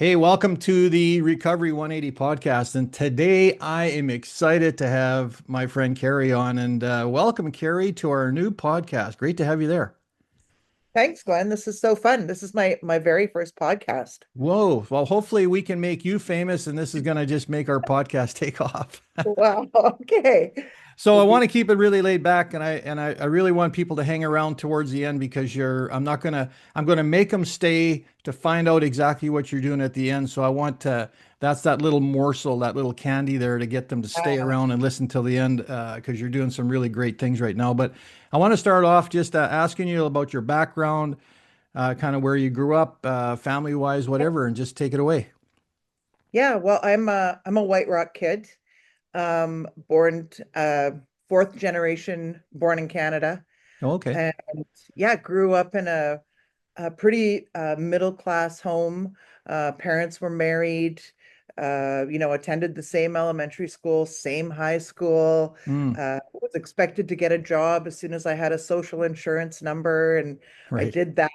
Hey, welcome to the Recovery 180 podcast. And today I am excited to have my friend Keri on. And welcome, Keri, to our new podcast. Great to have you there. Thanks, Glenn. This is so fun. This is my very first podcast. Whoa. Well, hopefully we can make you famous, and this is going to just make our podcast take off. Wow. Okay. So I Would want be to keep it really laid back, and I really want people to hang around towards the end because I'm gonna make them stay to find out exactly what you're doing at the end. So I want to that's that little morsel, that little candy there to get them to stay uh, around and listen till the end because you're doing some really great things right now. But I want to start off just asking you about your background, kind of where you grew up, family wise, whatever, and just take it away. yeah, well, I'm a White Rock kid. Born fourth generation, born in Canada. Oh, okay. And yeah, grew up in a pretty middle class home. Parents were married, attended the same elementary school, same high school, Mm, was expected to get a job as soon as I had a social insurance number, and I right. did that.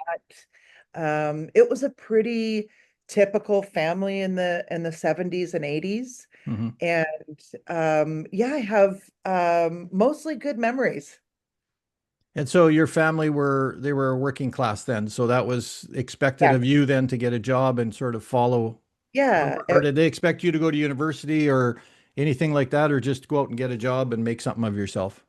It was a pretty typical family in the 70s and 80s. Hmm. And yeah, I have mostly good memories. And so your family they were working class then, so that was expected Yeah. of you then to get a job and sort of follow, Yeah. or did they expect you to go to university or anything like that, or just go out and get a job and make something of yourself?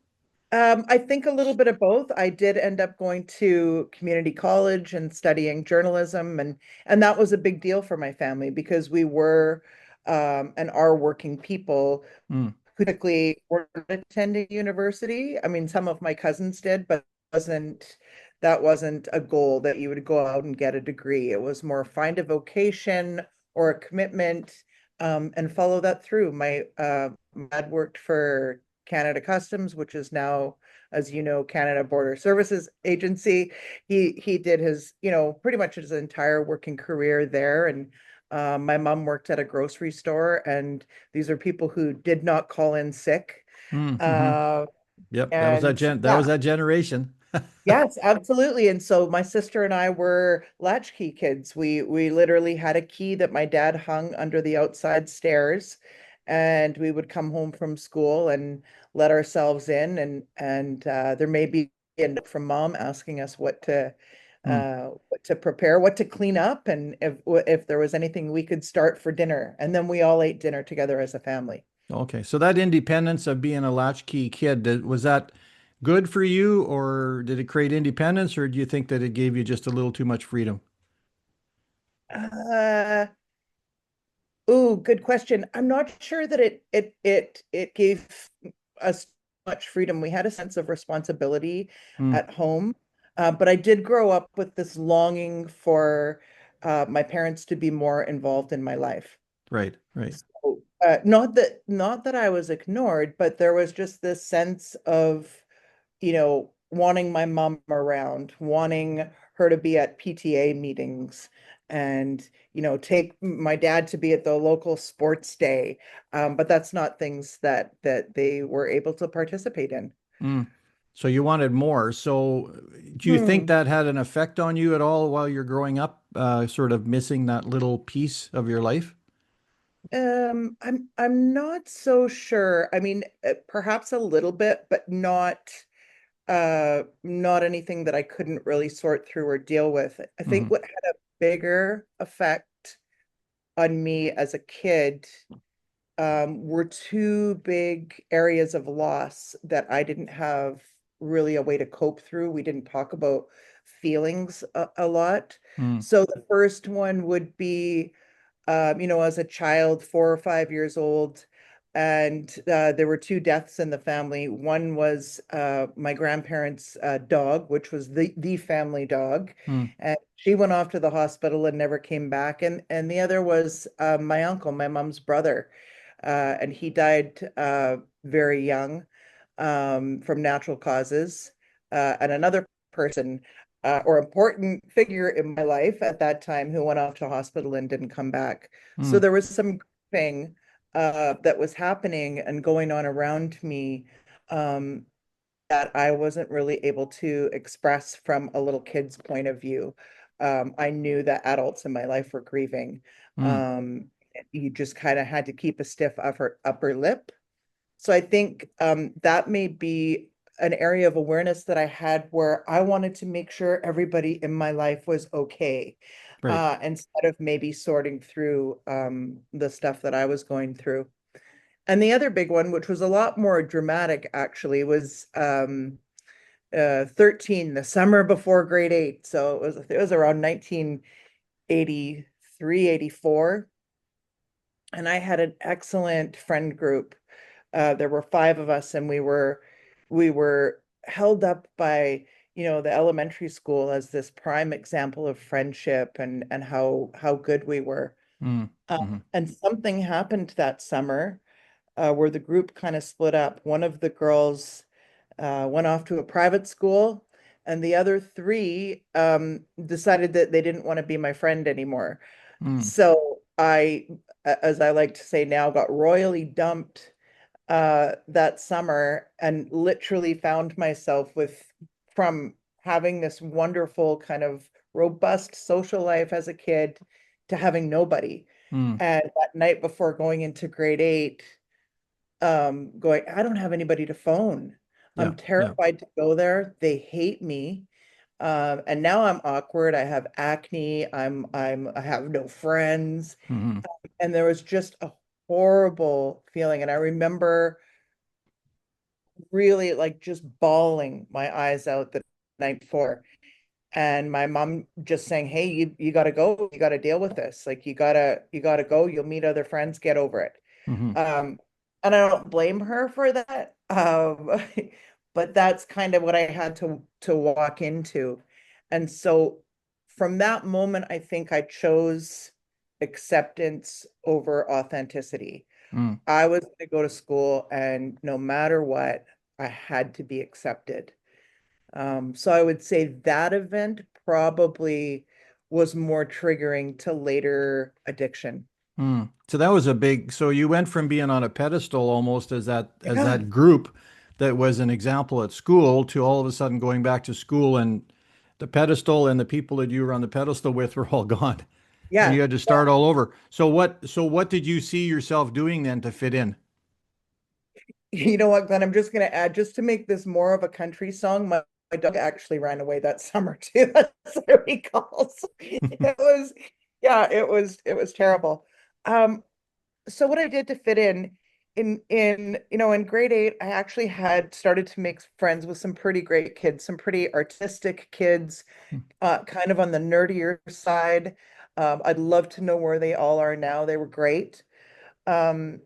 I think a little bit of both. I did end up going to community college and studying journalism, and that was a big deal for my family because we were and are working people Mm, who typically weren't attending university. I mean, some of my cousins did, but wasn't that wasn't a goal that you would go out and get a degree. It was more find a vocation or a commitment, and follow that through. My dad worked for Canada Customs, which is now, as you know, Canada Border Services Agency. He did his, pretty much his entire working career there. And my mom worked at a grocery store, and these are people who did not call in sick. mm-hmm. Uh, Yep, and that was yeah, that generation. yes, absolutely. And so my sister and I were latchkey kids. We literally had a key that my dad hung under the outside stairs, and we would come home from school and let ourselves in. And there may be a note from mom asking us Mm, what to prepare, what to clean up, and if there was anything we could start for dinner. And then we all ate dinner together as a family. okay, so that independence of being a latchkey kid, was that good for you, or did it create independence, or do you think that it gave you just a little too much freedom? Uh, Oh, good question. I'm not sure that it gave us much freedom. We had a sense of responsibility Mm, at home, but I did grow up with this longing for my parents to be more involved in my life. right, right. So, not that I was ignored, but there was just this sense of, wanting my mom around, wanting her to be at PTA meetings, and, take my dad to be at the local sports day. But that's not things that they were able to participate in. Mm. So you wanted more. So do you think Hmm. that had an effect on you at all while you're growing up, sort of missing that little piece of your life? I'm not so sure. I mean, perhaps a little bit, but not anything that I couldn't really sort through or deal with. I Hmm. think what had a bigger effect on me as a kid were two big areas of loss that I didn't have really a way to cope through. We didn't talk about feelings a lot. Mm, So the first one would be, as a child, 4 or 5 years old, and there were two deaths in the family. One was my grandparents' dog, which was the family dog, mm, and she went off to the hospital and never came back. And the other was my uncle, my mom's brother, and he died very young from natural causes. And another person, or important figure in my life at that time, who went off to hospital and didn't come back. So mm, there was some grieving that was happening and going on around me, um, that I wasn't really able to express from a little kid's point of view. I knew that adults in my life were grieving, Mm, You just kind of had to keep a stiff upper lip. So I think that may be an area of awareness that I had where I wanted to make sure everybody in my life was okay, right. instead of maybe sorting through the stuff that I was going through. And the other big one, which was a lot more dramatic actually, was 13, the summer before grade 8. So it was around 1983, 84. And I had an excellent friend group. There were five of us, and we were held up by, the elementary school as this prime example of friendship and how good we were. Mm, mhm, And something happened that summer where the group kind of split up. One of the girls went off to a private school, and the other three decided that they didn't want to be my friend anymore. mm, So as I like to say now, got royally dumped that summer and literally found myself from having this wonderful kind of robust social life as a kid to having nobody. mm. And that night before going into grade 8, going, I don't have anybody to phone. Yeah, I'm yeah. terrified to go there. They hate me. And now I'm awkward. I have acne. I have no friends. Mhm, And there was just a horrible feeling. And I remember really like just bawling my eyes out the night before. And my mom just saying, hey, you gotta go, you gotta deal with this. Like you gotta go, you'll meet other friends, get over it. mhm, Um, and I don't blame her for that. But that's kind of what I had to walk into. And so from that moment, I think I chose acceptance over authenticity. mm, I was going to go to school, and no matter what, I had to be accepted. So I would say that event probably was more triggering to later addiction. mm. So that was a big, so you went from being on a pedestal almost as Yeah. that group that was an example at school to all of a sudden going back to school and the pedestal and the people that you were on the pedestal with were all gone and Yeah. you had to start all over. So what did you see yourself doing then to fit in? You know what, Glenn? I'm just going to add, just to make this more of a country song, my dog actually ran away that summer too. That's what I recall. So it was, yeah, it was terrible. Um, so what I did to fit in grade 8, I actually had started to make friends with some pretty great kids, some pretty artistic kids, kind of on the nerdier side. I'd love to know where they all are now. They were great. Um,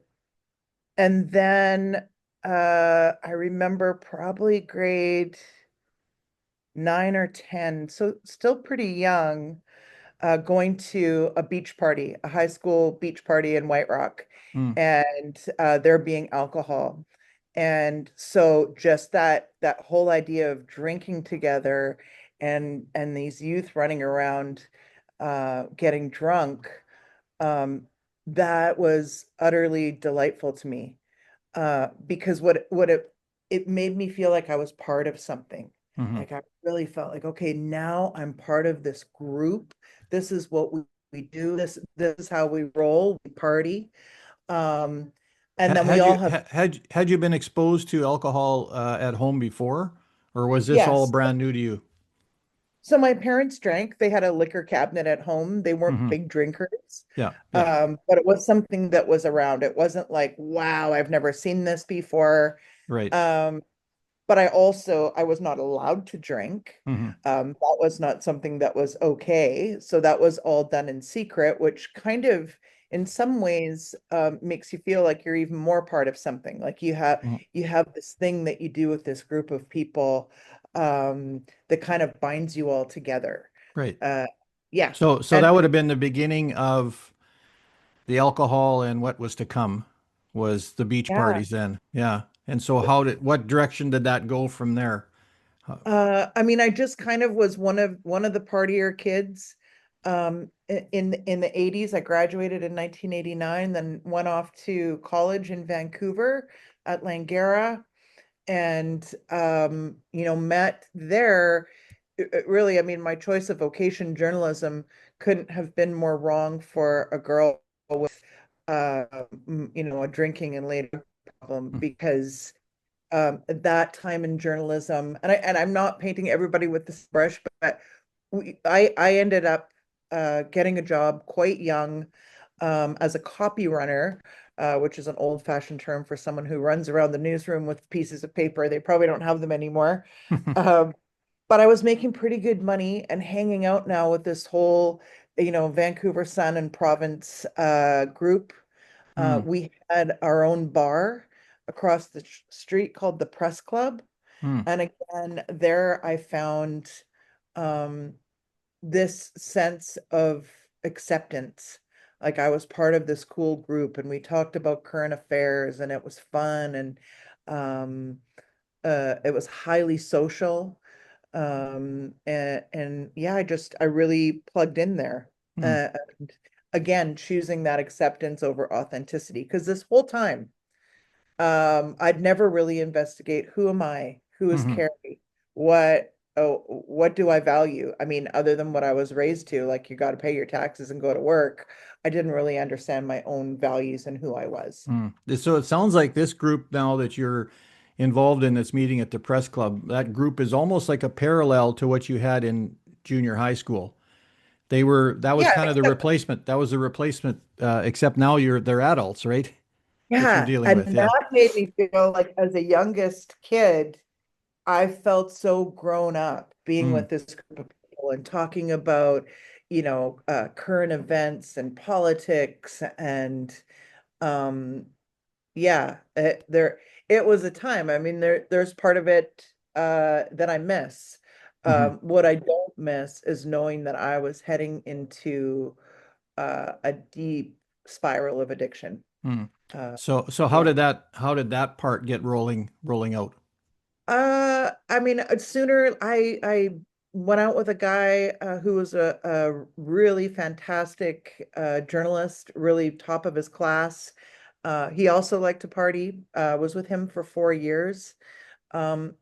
and then I remember probably grade 9 or 10, so still pretty young, going to a beach party, a high school beach party in White Rock, Mm, and there being alcohol. And so just that whole idea of drinking together and these youth running around getting drunk, um, that was utterly delightful to me. Because it made me feel like I was part of something. mhm. Like I really felt like, okay, now I'm part of this group. This is what we do. This is how we roll, we party. Um, and then we Had all you have, had you been exposed to alcohol at home before, or was this all yes. brand new to you? So my parents drank. They had a liquor cabinet at home. They weren't Hmm. big drinkers. Yeah, yeah, But it was something that was around. It wasn't like, wow, I've never seen this before. right. Um, but I was not allowed to drink. Hmm. That was not something that was okay. So that was all done in secret, which kind of, in some ways, makes you feel like you're even more part of something. Like you have this thing that you do with this group of people, that kind of binds you all together. Right. Uh, yeah. So And that would have been the beginning of the alcohol and what was to come was the beach yeah. parties then. Yeah. And so what direction did that go from there? I mean, I just kind of was one of the partier kids. In the 80s, I graduated in 1989, then went off to college in Vancouver at Langara, and met there. Really, I mean, my choice of vocation, journalism, couldn't have been more wrong for a girl with, a drinking and later problem Mm, because at that time in journalism, and I'm not painting everybody with this brush, but I ended up getting a job quite young as a copy runner, which is an old-fashioned term for someone who runs around the newsroom with pieces of paper. They probably don't have them anymore. Um, but I was making pretty good money and hanging out now with this whole, Vancouver Sun and Province group. mm, We had our own bar across the street called the Press Club. mm, And again, there I found um, this sense of acceptance. Like I was part of this cool group and we talked about current affairs and it was fun and um, it was highly social. And yeah, I really plugged in there. mm, And again, choosing that acceptance over authenticity. Because this whole time, I'd never really investigate who am I? Who is mhm, Keri? What do I value? I mean, other than what I was raised to, like you got to pay your taxes and go to work, I didn't really understand my own values and who I was. mm. So it sounds like this group now that you're involved in this meeting at the press club, that group is almost like a parallel to what you had in junior high school. That was Yeah, kind of the except replacement. That was the replacement, except now they're adults, right? That you're yeah, dealing with. and Yeah. that made me feel like as a youngest kid, I felt so grown up being Mm, with this group of people and talking about, current events and politics and um yeah, it was a time. I mean, there's part of it that I miss. mhm, What I don't miss is knowing that I was heading into a deep spiral of addiction. mm. Uh, So yeah. how did that part get rolling out? I mean, sooner I went out with a guy who was a really fantastic journalist, really top of his class. He also liked to party. Was with him for 4 years. Um,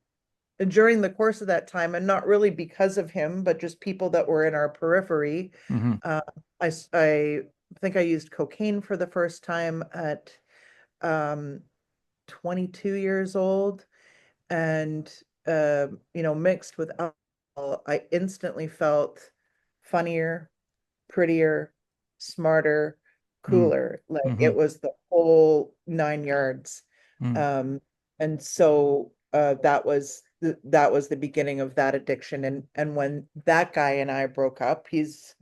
during the course of that time, and not really because of him, but just people that were in our periphery, Hmm. uh, I think I used cocaine for the first time at um, 22 years old and mixed with alcohol, I instantly felt funnier, prettier, smarter, Mm, cooler. Like hmm. it was the whole 9 yards. Mm, Um, and so that was the beginning of that addiction. And when that guy and I broke up, he's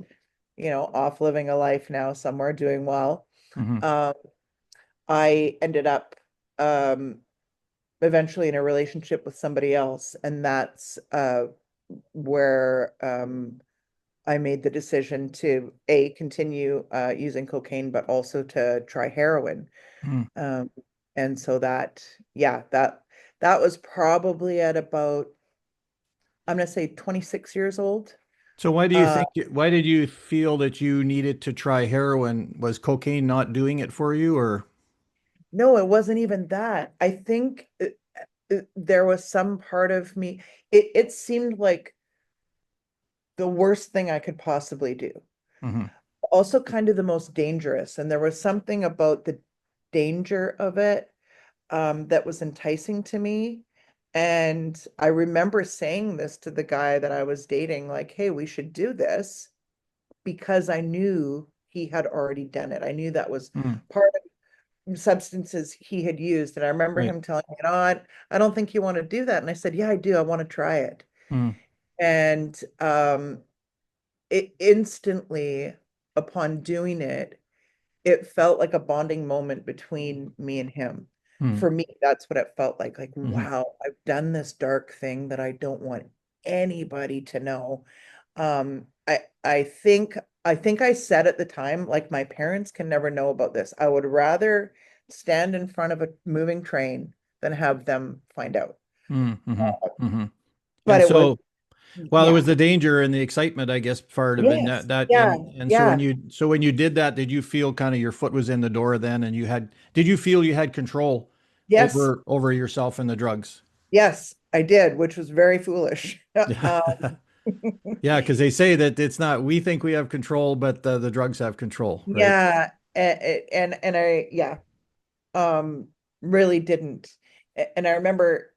off living a life now somewhere doing well. hmm. Um, I ended up um eventually in a relationship with somebody else, and that's where I made the decision to continue using cocaine, but also to try heroin. Mm. Um, and so yeah, that was probably at about, I'm gonna say 26 years old. So Uh, why did you feel that you needed to try heroin? Was cocaine not doing it for you or? no, it wasn't even that. I think there was some part of me, it seemed like the worst thing I could possibly do. Hmm. Also kind of the most dangerous. And there was something about the danger of it that was enticing to me. And I remember saying this to the guy that I was dating, like, hey, we should do this because I knew he had already done it. I knew that was Mm, part of substances he had used. And I remember right. him telling me, I don't think you want to do that. And I said, yeah, I do. I want to try it. Mm, And it instantly, upon doing it, it felt like a bonding moment between me and him. mm, For me, that's what it felt like. Like, hmm. wow, I've done this dark thing that I don't want anybody to know. I think I said at the time, like my parents can never know about this. I would rather stand in front of a moving train than have them find out. Mm, hmm. Hmm. But And it was, so, well, there yeah. was the danger and the excitement, I guess, part of it. And Yes. that Yeah. and so Yeah. when you did that, did you feel kind of your foot was in the door then, and did you feel you had control Yes. over yourself and the drugs? Yes, I did, which was very foolish. Yeah. Yeah, because they say that it's not, we think we have control, but the drugs have control, right? Yeah, and I yeah, um really didn't. And I remember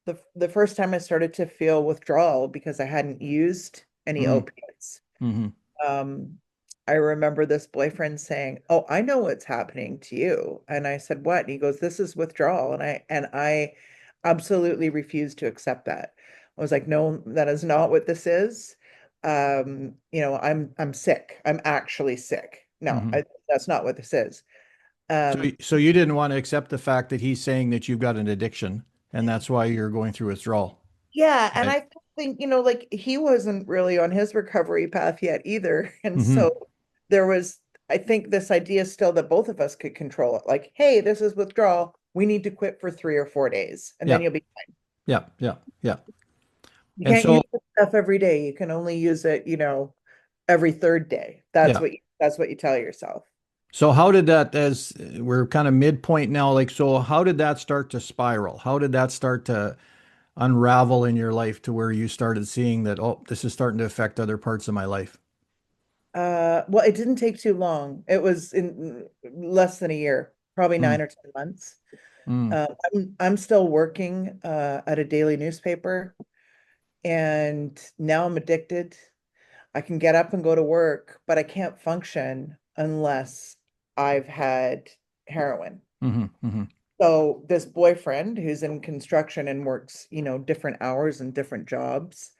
the first time I started to feel withdrawal because I hadn't used any Hmm. opiates. Hmm. Um, I remember this boyfriend saying, "Oh, I know what's happening to you." And I said, "What?" And he goes, "This is withdrawal." And I absolutely refused to accept that. I was like, "No, that is not what this is. I'm sick. I'm actually sick. No, Hmm. that's not what this is." Um, So you didn't want to accept the fact that he's saying that you've got an addiction and that's why you're going through withdrawal. yeah, and Right. I think, like he wasn't really on his recovery path yet either. And Hmm. so there was, I think, this idea still that both of us could control it. Like, hey, this is withdrawal. We need to quit for 3 or 4 days, and then Yeah. you'll be, Yeah. Yeah. Yeah. you And can't use so, the stuff every day. You can only use it, every third day. yeah. That's what you tell yourself. So how did that, as we're kind of midpoint now, like, so how did that start to spiral? How did that start to unravel in your life to where you started seeing that, oh, this is starting to affect other parts of my life? Well, it didn't take too long. It was in less than a year, probably Mm, 9 or 10 months. mm, I'm still working at a daily newspaper, and now I'm addicted. I can get up and go to work, but I can't function unless I've had heroin. mhm, mhm, So this boyfriend who's in construction and works, different hours and different jobs,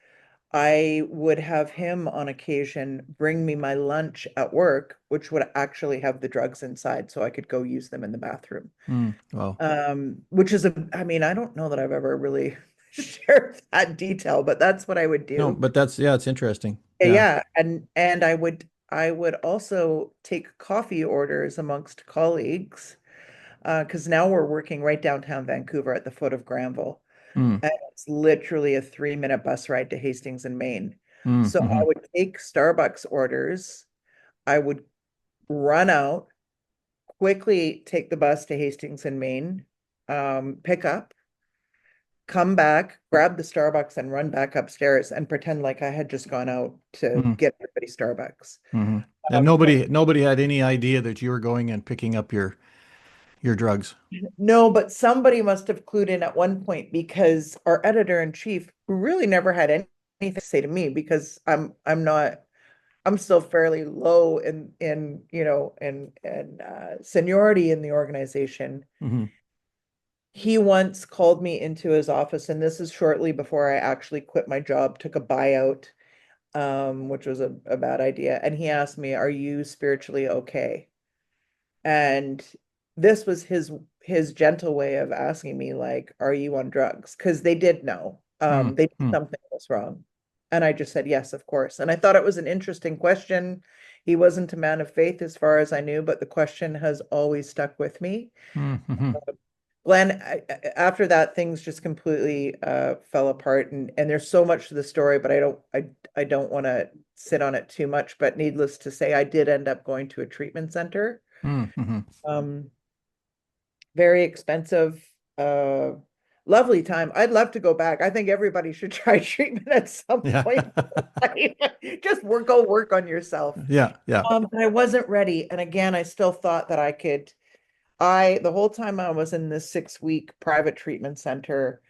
I would have him on occasion bring me my lunch at work, which would actually have the drugs inside so I could go use them in the bathroom. mm. Wow. Which is I mean, I don't know that I've ever really shared that detail, but that's what I would No, do. but that's, yeah, it's interesting. Yeah. Yeah, and I would also take coffee orders amongst colleagues, because now we're working right downtown Vancouver at the foot of Granville. Mm, And it's literally a 3-minute bus ride to Hastings in Maine. mm, So I mhm, would take Starbucks orders. I would run out, quickly take the bus to Hastings in Maine, pick up, come back, grab the Starbucks and run back upstairs and pretend like I had just gone out to mhm, get everybody Starbucks. mhm. And Um, nobody had any idea that you were going and picking up your drugs. no, but somebody must have clued in at one point because our editor-in-chief, who really never had anything to say to me because I'm not I'm still fairly low in seniority in the organization. Hmm. He once called me into his office, and this is shortly before I actually quit my job, took a buyout, which was a bad idea. And he asked me, "Are you spiritually okay?" And this was his gentle way of asking me, like, "Are you on drugs?" Because they did know. Mm, They did mm, something was wrong. And I just said, "Yes, of course." And I thought it was an interesting question. He wasn't a man of faith as far as I knew, but the question has always stuck with me. mm, mhm. Glenn, after that, things just completely fell apart, and there's so much to the story, but I don't want to sit on it too much. But needless to say, I did end up going to a treatment center. Mm, mhm. Um, very expensive, uh, lovely time. I'd love to go back. I think everybody should try treatment at some Yeah. point. Just go work on yourself. Yeah, yeah. But I wasn't ready, and again, I still thought that I could. The whole time I was in this 6-week private treatment center,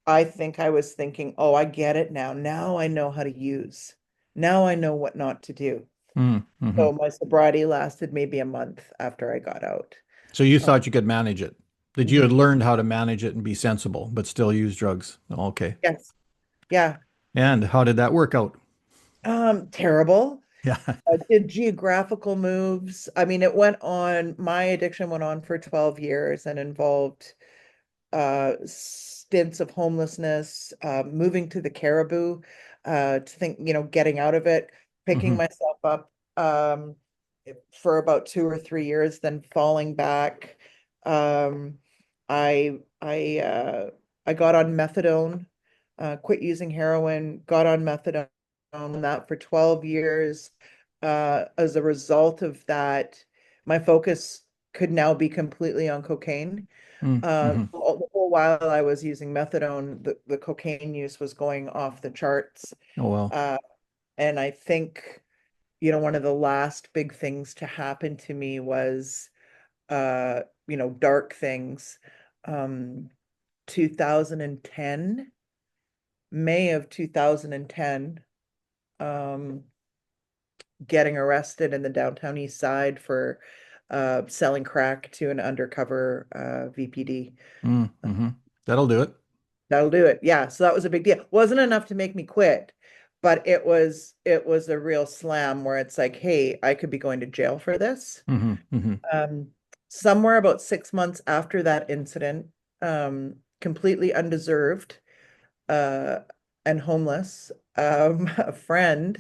I think I was thinking, oh, I get it now. Now I know how to use. Now I know what not to do. Mm, mhm. So my sobriety lasted maybe a month after I got out. So you Uh, thought you could manage it, that you had mhm. learned how to manage it and be sensible, but still use drugs. Okay. Yes. Yeah. And how did that work out? Terrible. Yeah. I did geographical moves. I mean, my addiction went on for 12 years and involved stints of homelessness, moving to the Caribou, to think, getting out of it, picking Hmm. myself up for about 2 or 3 years, then falling back. Um, I got on methadone, quit using heroin, got on methadone, that for 12 years. As a result of that, my focus could now be completely on cocaine. Mm-hmm. The whole while I was using methadone, the cocaine use was going off the charts. Oh, well. And I think, one of the last big things to happen to me was, dark things. Um, 2010, May of 2010, um, getting arrested in the downtown east side for selling crack to an undercover VPD. Mm-hmm. That'll do it. That'll do it. Yeah, so that was a big deal. Wasn't enough to make me quit, but it was a real slam where it's like, hey, I could be going to jail for this. Mm-hmm. Mm-hmm. Um, Somewhere about 6 months after that incident, completely undeserved, uh, and homeless, a friend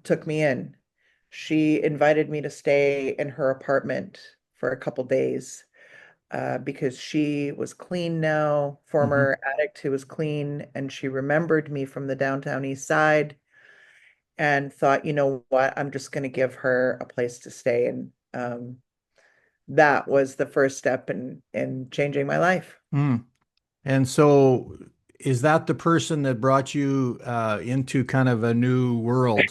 took me in. She invited me to stay in her apartment for a couple days, because she was clean now, Mm-hmm. former addict who was clean, and she remembered me from the downtown east side and thought, you know what, I'm just going to give her a place to stay. And that was the first step in changing my life. Mm. And so, is that the person that brought you into kind of a new world,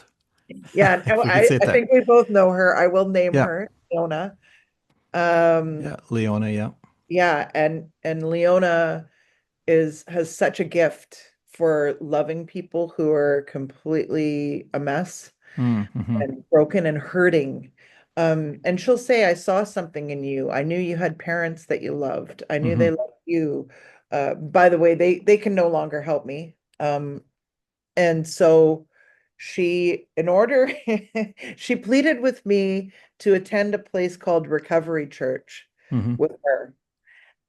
Yeah, and if we could I, say it I that? think we both know her. I will name Yeah. her Leona. Um, Yeah. Leona. Yeah. yeah, and Leona has such a gift for loving people who are completely a mess Mm-hmm. and broken and hurting. And she'll say, I saw something in you. I knew you had parents that you loved. I knew Mm-hmm. they loved you. By the way, they can no longer help me. And so in order, she pleaded with me to attend a place called Recovery Church Mm-hmm. with her.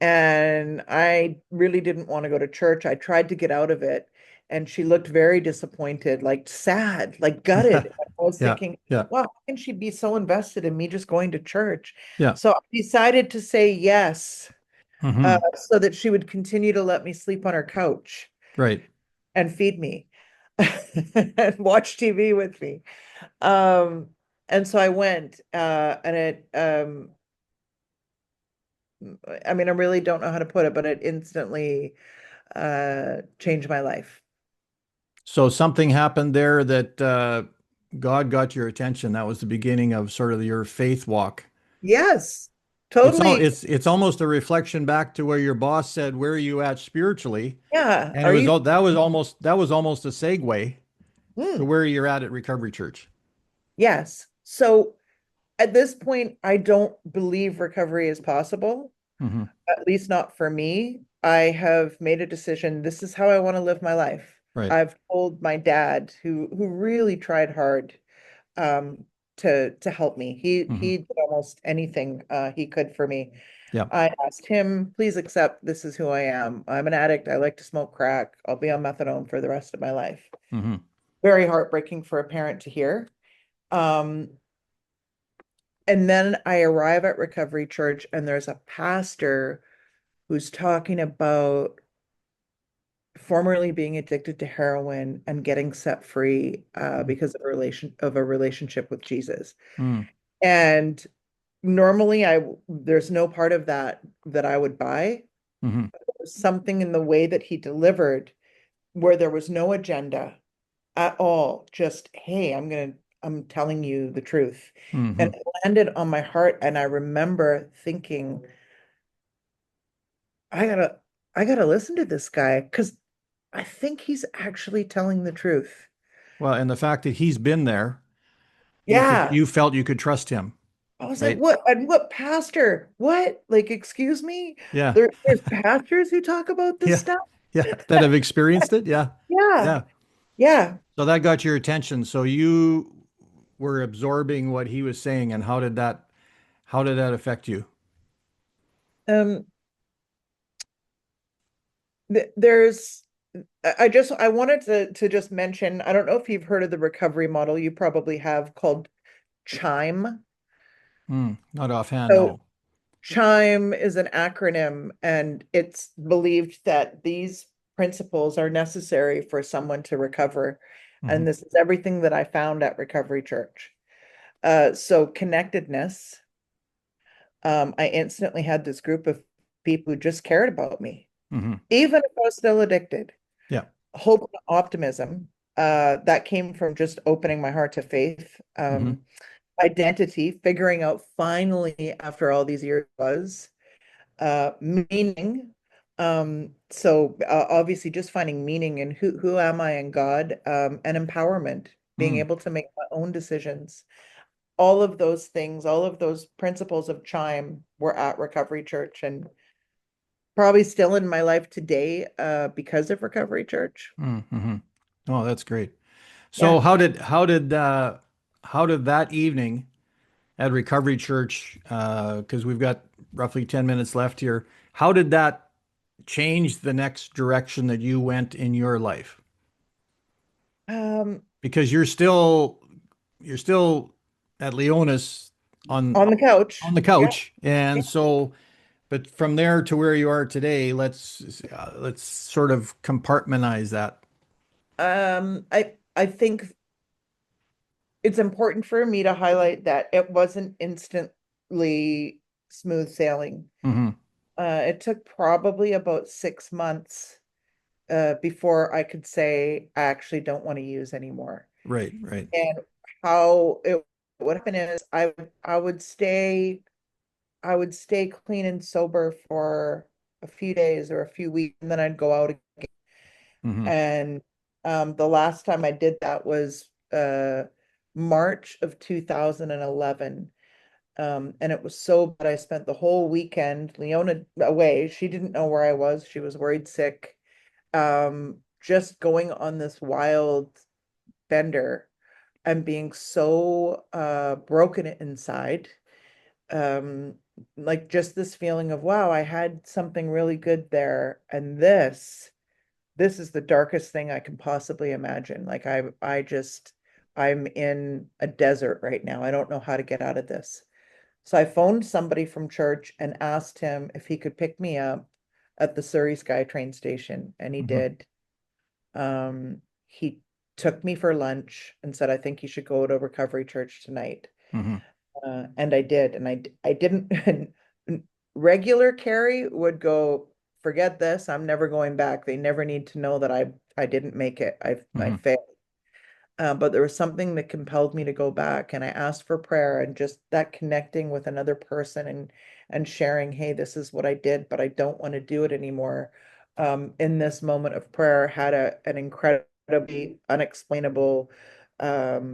And I really didn't want to go to church. I tried to get out of it, and she looked very disappointed, like sad, like gutted. And I was Yeah. thinking, Yeah. wow, how can she be so invested in me just going to church? Yeah. So I decided to say yes, Mm-hmm. so that she would continue to let me sleep on her couch Right. and feed me and watch TV with me. Um, and so I went, and I mean, I really don't know how to put it, but it instantly changed my life. So something happened there that God got your attention. That was the beginning of sort of your faith walk. Yes, It's all totally. it's almost a reflection back to where your boss said, "Where are you at spiritually?" Yeah. And it Are was you? all that was almost a segue to Hmm. where you're at Recovery Church. Yes. So at this point, I don't believe recovery is possible, Hmm. at least not for me. I have made a decision. This is how I want to live my life. Right. I've told my dad, who really tried hard, um, to help me. He Hmm. he did almost anything he could for me. Yeah. I asked him, please accept this is who I am. I'm an addict. I like to smoke crack. I'll be on methadone for the rest of my life. Hmm. Very heartbreaking for a parent to hear. Um, and then I arrive at Recovery Church, and there's a pastor who's talking about formerly being addicted to heroin and getting set free, because of a relationship with Jesus. Hmm. And normally there's no part of that I would buy. Hmm. There's something in the way that he delivered where there was no agenda at all. Just, hey, I'm telling you the truth. Hmm. And it landed on my heart. And I remember thinking, I gotta, I gotta listen to this guy because I think he's actually telling the truth. Well, and the fact that he's been there, Yeah. you felt you could trust him, I was like, right? what? And what pastor? What? Like, excuse me? Yeah. There's pastors who talk about this Yeah. stuff? Yeah. That have experienced it. Yeah. Yeah. Yeah. Yeah. So that got your attention. So you were absorbing what he was saying, and how did that affect you? Um, there's I wanted to just mention, I don't know if you've heard of the recovery model, you probably have, called CHIME. Not offhand, So no. CHIME is an acronym, and it's believed that these principles are necessary for someone to recover. Hmm. And this is everything that I found at Recovery Church. So connectedness, I instantly had this group of people who just cared about me, Hmm. even if I was still addicted. Yeah. Hope and optimism. That came from just opening my heart to faith. Hmm. Identity, figuring out finally after all these years was meaning. So obviously just finding meaning in who am I in God, and empowerment, being Mm. able to make my own decisions. All of those things, all of those principles of chime were at Recovery Church and probably still in my life today, because of Recovery Church. Mm-hmm. Oh, that's great. So Yeah. how did that evening at Recovery Church, because we've got roughly 10 minutes left here, how did that change the next direction that you went in your life? Um, Because you're still at Leonis on on the couch. on the Yeah. couch, and so but from there to where you are today, let's sort of compartmentalize that. I think it's important for me to highlight that it wasn't instantly smooth sailing. Hmm. It took probably about 6 months before I could say I actually don't want to use anymore. Right, right. And how it would happen is I would stay clean and sober for a few days or a few weeks, and then I'd go out again. Hmm. And the last time I did that was March of 2011. And it was so bad. I spent the whole weekend, Leona away. She didn't know where I was. She was worried sick. Just going on this wild bender and being so broken inside. Um, like just this feeling of, wow, I had something really good there, and this is the darkest thing I can possibly imagine. Like I'm in a desert right now. I don't know how to get out of this. So I phoned somebody from church and asked him if he could pick me up at the Surrey Sky train station, and he Hmm. did. He took me for lunch and said, I think you should go to Recovery Church tonight. Hmm. And I did, and I didn't. And regular Keri would go, forget this. I'm never going back. They never need to know that I didn't make it. I Hmm. failed. But there was something that compelled me to go back, and I asked for prayer and just that connecting with another person and sharing, hey, this is what I did, but I don't want to do it anymore. In this moment of prayer, had an incredibly unexplainable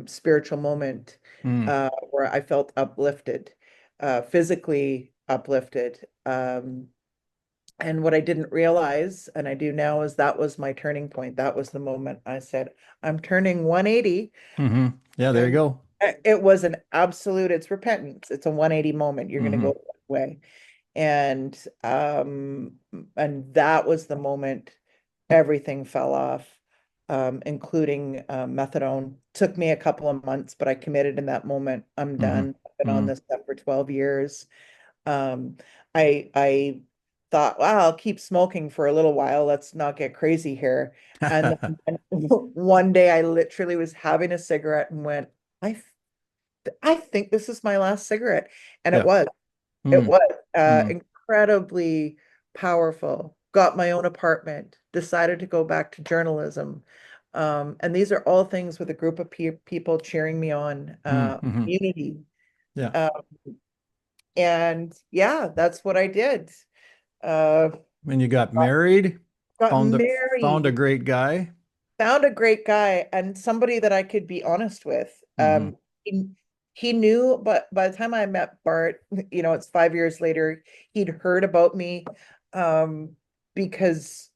spiritual moment where I felt uplifted, physically uplifted. And what I didn't realize, and I do now, is that was my turning point. That was the moment I said, I'm turning 180. Hmm. Yeah, there you And go. it was an absolute, it's repentance. It's a 180 moment. You're going to go Hmm. that way. And and that was the moment everything fell off, including methadone. Took me a couple of months, but I committed in that moment. I'm Hmm. done. I've been on Hmm. this stuff for 12 years. Um, I thought, wow, I'll keep smoking for a little while. Let's not get crazy here. And then one day I literally was having a cigarette and went, I think this is my last cigarette. And it Yeah. was. It Mm. was Mm. incredibly powerful. Got my own apartment, decided to go back to journalism. And these are all things with a group of people cheering me on, Mm. Hmm. community. Yeah. Uh, and yeah, that's what I did. Uh, When you got married, got found a married, great guy. found a great guy and somebody that I could be honest with. Hmm. He, he knew, but by the time I met Bart, it's 5 years later, he'd heard about me, um, because,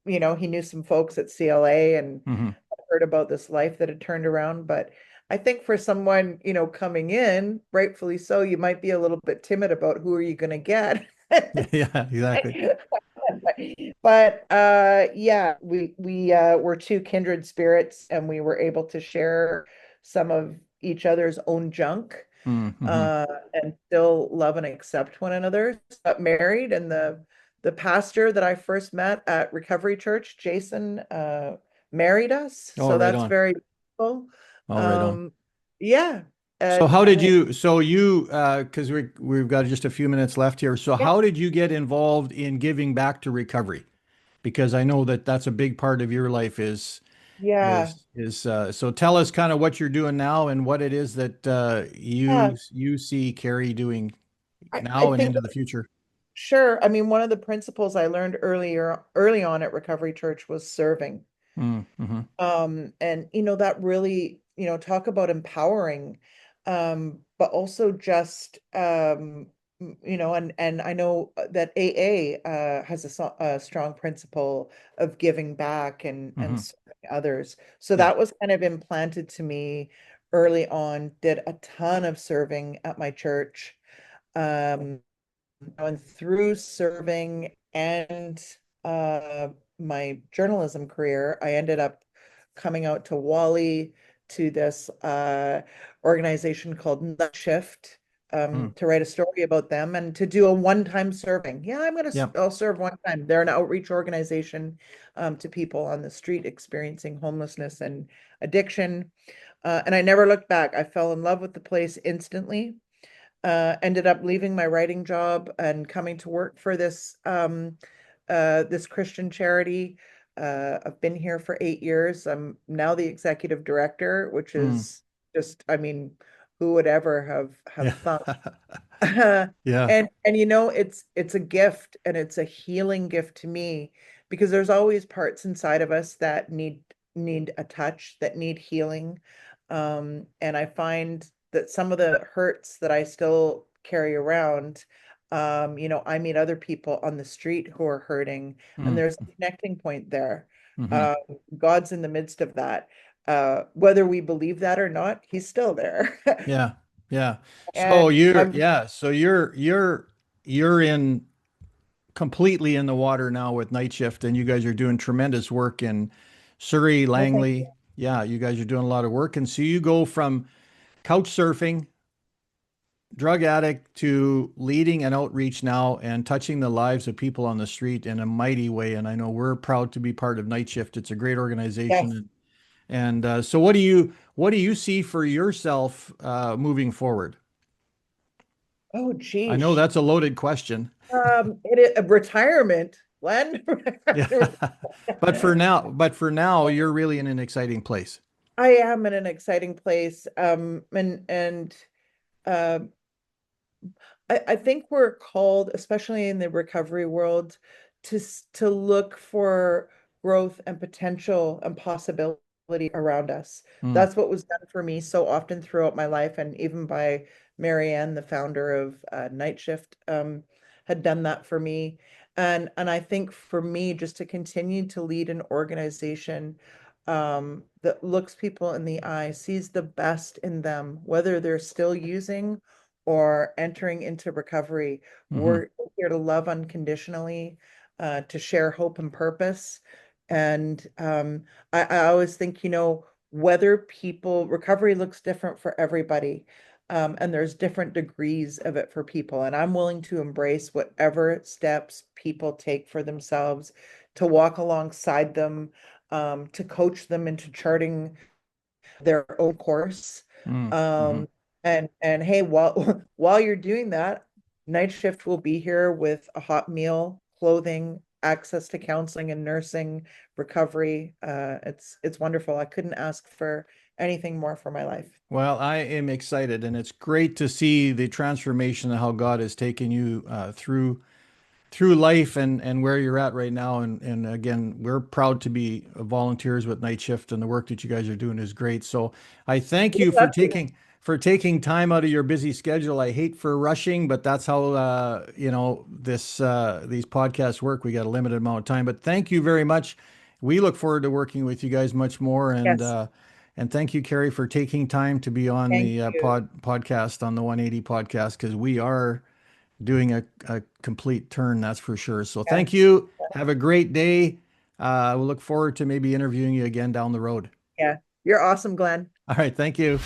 he knew some folks at CLA and Hmm. heard about this life that had turned around. But I think for someone, coming in, rightfully so, you might be a little bit timid about who are you going to get. Yeah, exactly. But yeah, we were two kindred spirits and we were able to share some of each other's own junk, Mm-hmm. uh and still love and accept one another. Got married, and the pastor that I first met at Recovery Church, Jason, married us. Oh, So right that's on. very cool. Oh, right on. Um yeah, So and how did you, so you, because we've got just a few minutes left here. So yeah. how did you get involved in giving back to recovery? Because I know that that's a big part of your life is Yeah. So tell us kind of what you're doing now and what it is that Yeah. you see Keri doing I now and think into the future. sure. I mean, one of the principles I learned early on at Recovery Church was serving. Mm-hmm. And that really, talk about empowering, but also just, and I know that AA has a strong principle of giving back and Hmm. serving others. So Yeah. that was kind of implanted to me early on, did a ton of serving at my church. Um, and through serving and uh, my journalism career, I ended up coming out to Wally to this organization called Night Shift, Mm. to write a story about them and to do a one-time serving. Yeah, Yeah. I'll serve one time. They're an outreach organization to people on the street experiencing homelessness and addiction. And I never looked back. I fell in love with the place instantly. Ended up leaving my writing job and coming to work for this Christian charity. I've been here for 8 years. I'm now the executive director, which Mm. is just, I mean, who would ever have Yeah. thought? Yeah. It's a gift, and it's a healing gift to me, because there's always parts inside of us that need a touch, that need healing. And I find that some of the hurts that I still carry around, I meet other people on the street who are hurting, and Mm. there's a connecting point there. Hmm. Um, God's in the midst of that. Whether we believe that or not, he's still there. Yeah. Yeah. And I'm So you're in completely in the water now with Night Shift, and you guys are doing tremendous work in Surrey, Oh, thank you. Langley. Yeah, you guys are doing a lot of work. And so you go from couch surfing, drug addict, to leading an outreach now and touching the lives of people on the street in a mighty way. And I know we're proud to be part of Night Shift. It's a great organization. Yes. So what do you see for yourself moving forward? Oh, I know geez. that's a loaded question. It is a retirement, Glenn. Yeah. But for now, you're really in an exciting place. I am in an exciting place. And um I think we're called, especially in the recovery world, to look for growth and potential and possibility around us. Mm, That's what was done for me so often throughout my life, and even by Marianne, the founder of Night Shift, had done that for me. And I think for me, just to continue to lead an organization that looks people in the eye, sees the best in them, whether they're still using or entering into recovery. hmm. We're here to love unconditionally, to share hope and purpose. And I always think, whether people, recovery looks different for everybody. And there's different degrees of it for people. And I'm willing to embrace whatever steps people take for themselves, to walk alongside them, to coach them into charting their own course. Mm, hmm. Um, and hey, while while you're doing that, Night Shift will be here with a hot meal, clothing, access to counseling and nursing, recovery. It's wonderful. I couldn't ask for anything more for my life. Well, I am excited, and it's great to see the transformation of how God has taken you through life and where you're at right now. And again, we're proud to be volunteers with Night Shift, and the work that you guys are doing is great. So I thank We'd you love to. for taking time out of your busy schedule. I hate for rushing, but that's how these podcasts work. We got a limited amount of time, but thank you very much. We look forward to working with you guys much more, Yes, and thank you, Keri, for taking time to be on thank the you. podcast on the 180 podcast, because we are doing a complete turn, that's for sure. So Yeah, thank you. Have a great day. We'll look forward to maybe interviewing you again down the road. yeah. You're awesome, Glenn. All right. Thank you.